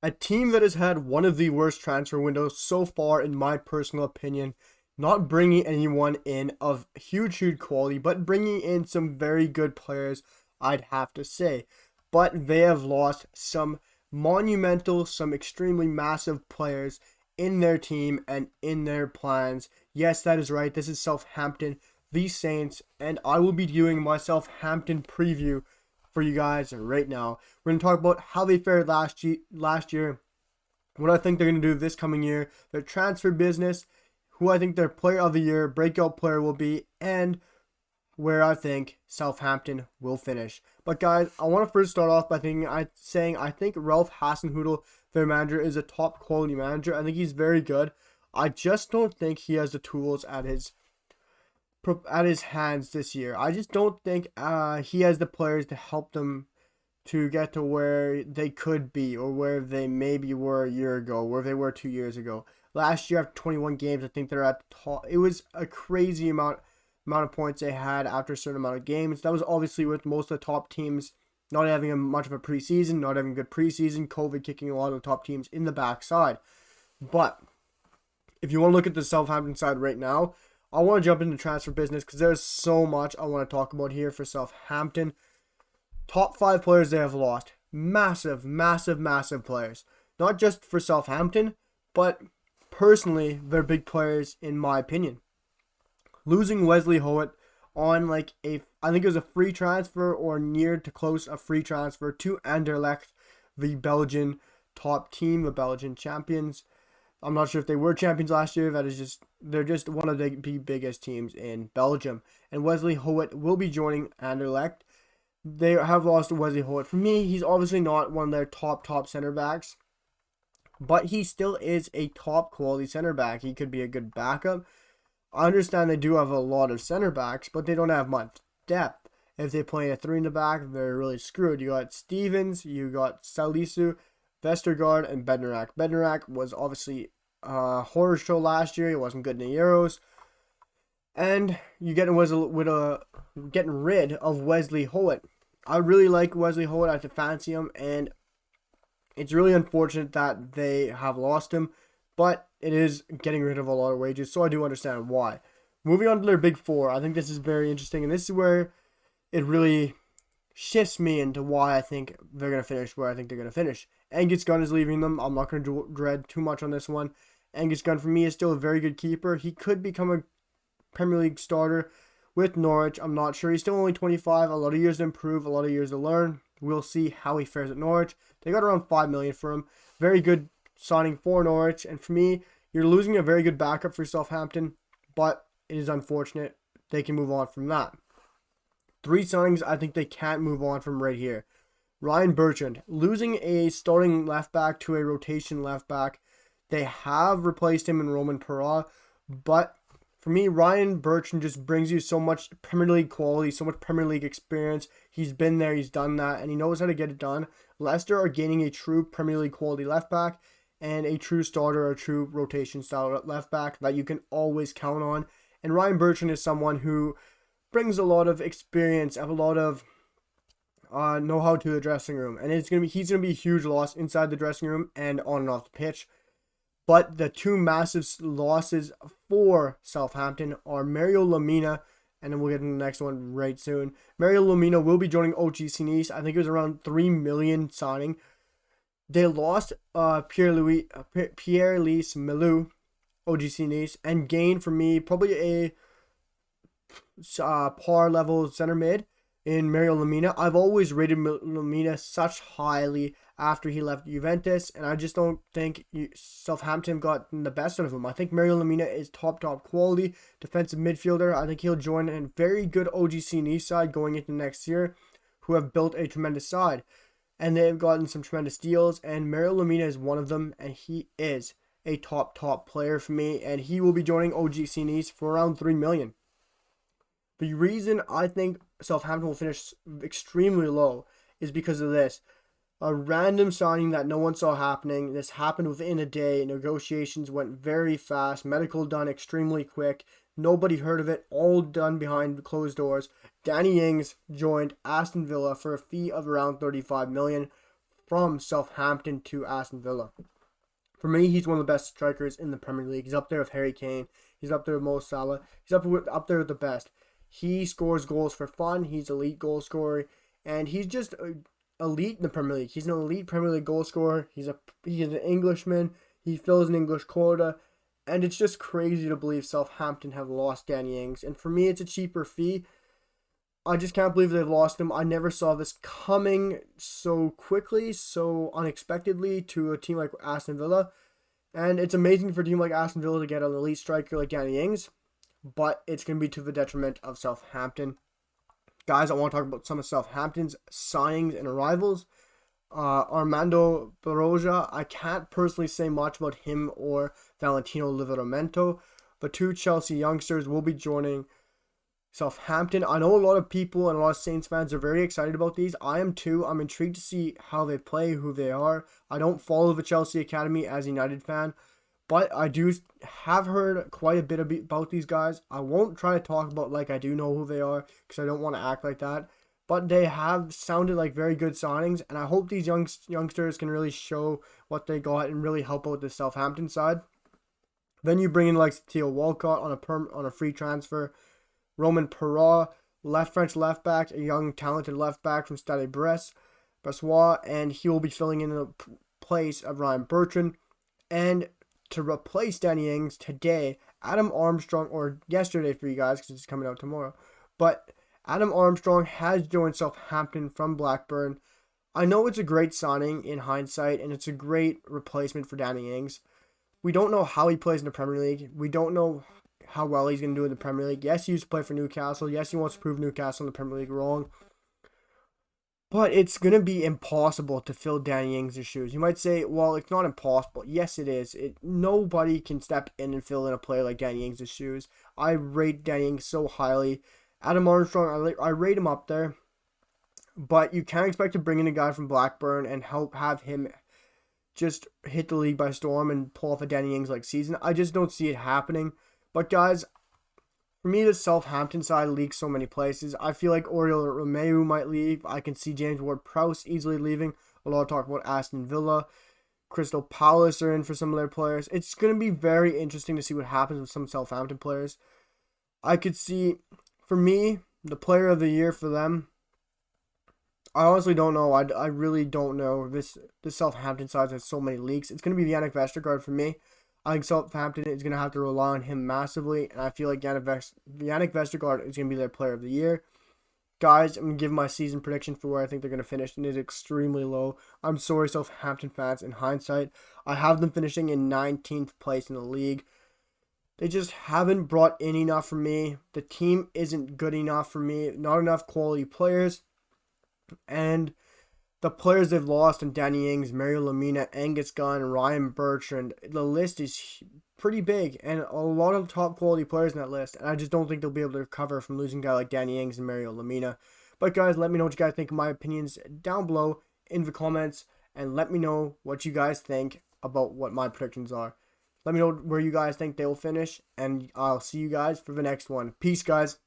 A team that has had one of the worst transfer windows so far, in my personal opinion, not bringing anyone in of huge quality, but bringing in some very good players, I'd have to say. But they have lost some monumental, some extremely massive players in their team and in their plans. Yes, that is right. This is Southampton, the Saints, and I will be doing my Southampton preview for you guys right now. We're going to talk about how they fared last year, what I think they're going to do this coming year, their transfer business, who I think their player of the year, breakout player will be, and where I think Southampton will finish. But guys, I want to first start off by saying I think Ralph Hasenhüttl, their manager, is a top quality manager. I think he's very good. I just don't think he has the tools at his hands this year. I just don't think he has the players to help them to get to where they could be, or where they maybe were a year ago, where they were 2 years ago. Last year, after 21 games, I think they're at the top. It was a crazy amount of points they had after a certain amount of games. That was obviously with most of the top teams not having much of a preseason, not having a good preseason, COVID kicking a lot of the top teams in the backside. But if you want to look at the Southampton side right now, I want to jump into transfer business because there's so much I want to talk about here for Southampton. Top 5 players they have lost. Massive players. Not just for Southampton, but personally, they're big players in my opinion. Losing Wesley Howitt on I think it was a free transfer or near to close a free transfer to Anderlecht, the Belgian top team, the Belgian champions. I'm not sure if they were champions last year. They're just one of the biggest teams in Belgium. And Wesley Howitt will be joining Anderlecht. They have lost Wesley Howitt. For me, he's obviously not one of their top center backs, but he still is a top quality center back. He could be a good backup. I understand they do have a lot of center backs, but they don't have much depth. If they play a 3 in the back, they're really screwed. You got Stevens, you got Salisu, Vestergaard, and Bednarak. Bednarak was obviously a horror show last year. He wasn't good in the Euros. And you getting rid of Wesley Howitt. I really like Wesley Howitt. I fancy him, and it's really unfortunate that they have lost him, but it is getting rid of a lot of wages, so I do understand why. Moving on to their big 4, I think this is very interesting, and this is where it really shifts me into why I think they're going to finish where I think they're going to finish. Angus Gunn is leaving them. I'm not going to dread too much on this one. Angus Gunn, for me, is still a very good keeper. He could become a Premier League starter with Norwich. I'm not sure. He's still only 25. A lot of years to improve, a lot of years to learn. We'll see how he fares at Norwich. They got around $5 million for him. Very good signing for Norwich. And for me, you're losing a very good backup for Southampton, but it is unfortunate. They can move on from that. 3 signings I think they can't move on from right here. Ryan Bertrand, losing a starting left back to a rotation left back. They have replaced him in Roman Perra, but for me, Ryan Bertrand just brings you so much Premier League quality, so much Premier League experience. He's been there, he's done that, and he knows how to get it done. Leicester are gaining a true Premier League quality left back and a true starter, a true rotation style left back that you can always count on. And Ryan Bertrand is someone who brings a lot of experience, a lot of know-how to the dressing room, and he's gonna be a huge loss inside the dressing room and on and off the pitch. But the 2 massive losses for Southampton are Mario Lemina, and then we'll get into the next one right soon. Mario Lemina will be joining OGC Nice. I think it was around $3 million signing. They lost Pierre-Louis Melou, OGC Nice, and gained for me probably a par level center mid in Mario Lemina. I've always rated Lemina such highly after he left Juventus, and I just don't think Southampton got the best out of him. I think Mario Lemina is top quality defensive midfielder. I think he'll join a very good OGC Nice side going into next year, who have built a tremendous side, and they've gotten some tremendous deals, and Mario Lemina is one of them, and he is a top player for me, and he will be joining OGC Nice for around $3 million. The reason I think Southampton will finish extremely low is because of this. A random signing that no one saw happening. This happened within a day. Negotiations went very fast. Medical done extremely quick. Nobody heard of it. All done behind closed doors. Danny Ings joined Aston Villa for a fee of around $35 million from Southampton to Aston Villa. For me, he's one of the best strikers in the Premier League. He's up there with Harry Kane. He's up there with Mo Salah. He's up there with the best. He scores goals for fun. He's an elite goal scorer, and he's just elite in the Premier League. He's an elite Premier League goal scorer. He's an Englishman. He fills an English quota, and it's just crazy to believe Southampton have lost Danny Ings. And for me, it's a cheaper fee. I just can't believe they've lost him. I never saw this coming so quickly, so unexpectedly to a team like Aston Villa. And it's amazing for a team like Aston Villa to get an elite striker like Danny Ings, but it's going to be to the detriment of Southampton. Guys, I want to talk about some of Southampton's signings and arrivals. Armando Broja, I can't personally say much about him or Valentino Livramento. The two Chelsea youngsters will be joining Southampton. I know a lot of people and a lot of Saints fans are very excited about these. I am too. I'm intrigued to see how they play, who they are. I don't follow the Chelsea Academy as a United fan, but I do have heard quite a bit about these guys. I won't try to talk about like I do know who they are because I don't want to act like that. But they have sounded like very good signings, and I hope these youngsters can really show what they got and really help out the Southampton side. Then you bring in like Theo Walcott on a free transfer. Roman Perrault, French left back, a young talented left back from Stade Bressois, and he will be filling in the place of Ryan Bertrand. And to replace Danny Ings today, Adam Armstrong, or yesterday for you guys because it's coming out tomorrow, but Adam Armstrong has joined Southampton from Blackburn. I know it's a great signing in hindsight, and it's a great replacement for Danny Ings. We don't know how he plays in the Premier League. We don't know how well he's going to do in the Premier League. Yes, he used to play for Newcastle. Yes, he wants to prove Newcastle in the Premier League wrong. But it's going to be impossible to fill Danny Ings' shoes. You might say, well, it's not impossible. Yes, it is. Nobody can step in and fill in a player like Danny Ings' shoes. I rate Danny Ings so highly. Adam Armstrong, I rate him up there. But you can't expect to bring in a guy from Blackburn and have him just hit the league by storm and pull off a Danny Ings-like season. I just don't see it happening. But guys, for me, the Southampton side leaks so many places. I feel like Oriol Romeu might leave. I can see James Ward-Prowse easily leaving. A lot of talk about Aston Villa. Crystal Palace are in for some of their players. It's going to be very interesting to see what happens with some Southampton players. I could see, for me, the player of the year for them, I honestly don't know. I really don't know. This Southampton side has so many leaks. It's going to be Yannick Vestergaard for me. I think Southampton is going to have to rely on him massively, and I feel like Yannick Vestergaard is going to be their player of the year. Guys, I'm going to give my season prediction for where I think they're going to finish, and it is extremely low. I'm sorry, Southampton fans, in hindsight. I have them finishing in 19th place in the league. They just haven't brought in enough for me. The team isn't good enough for me. Not enough quality players. And the players they've lost in Danny Ings, Mario Lemina, Angus Gunn, Ryan Bertrand, the list is pretty big and a lot of top quality players in that list. And I just don't think they'll be able to recover from losing a guy like Danny Ings and Mario Lemina. But guys, let me know what you guys think of my opinions down below in the comments. And let me know what you guys think about what my predictions are. Let me know where you guys think they will finish. And I'll see you guys for the next one. Peace, guys.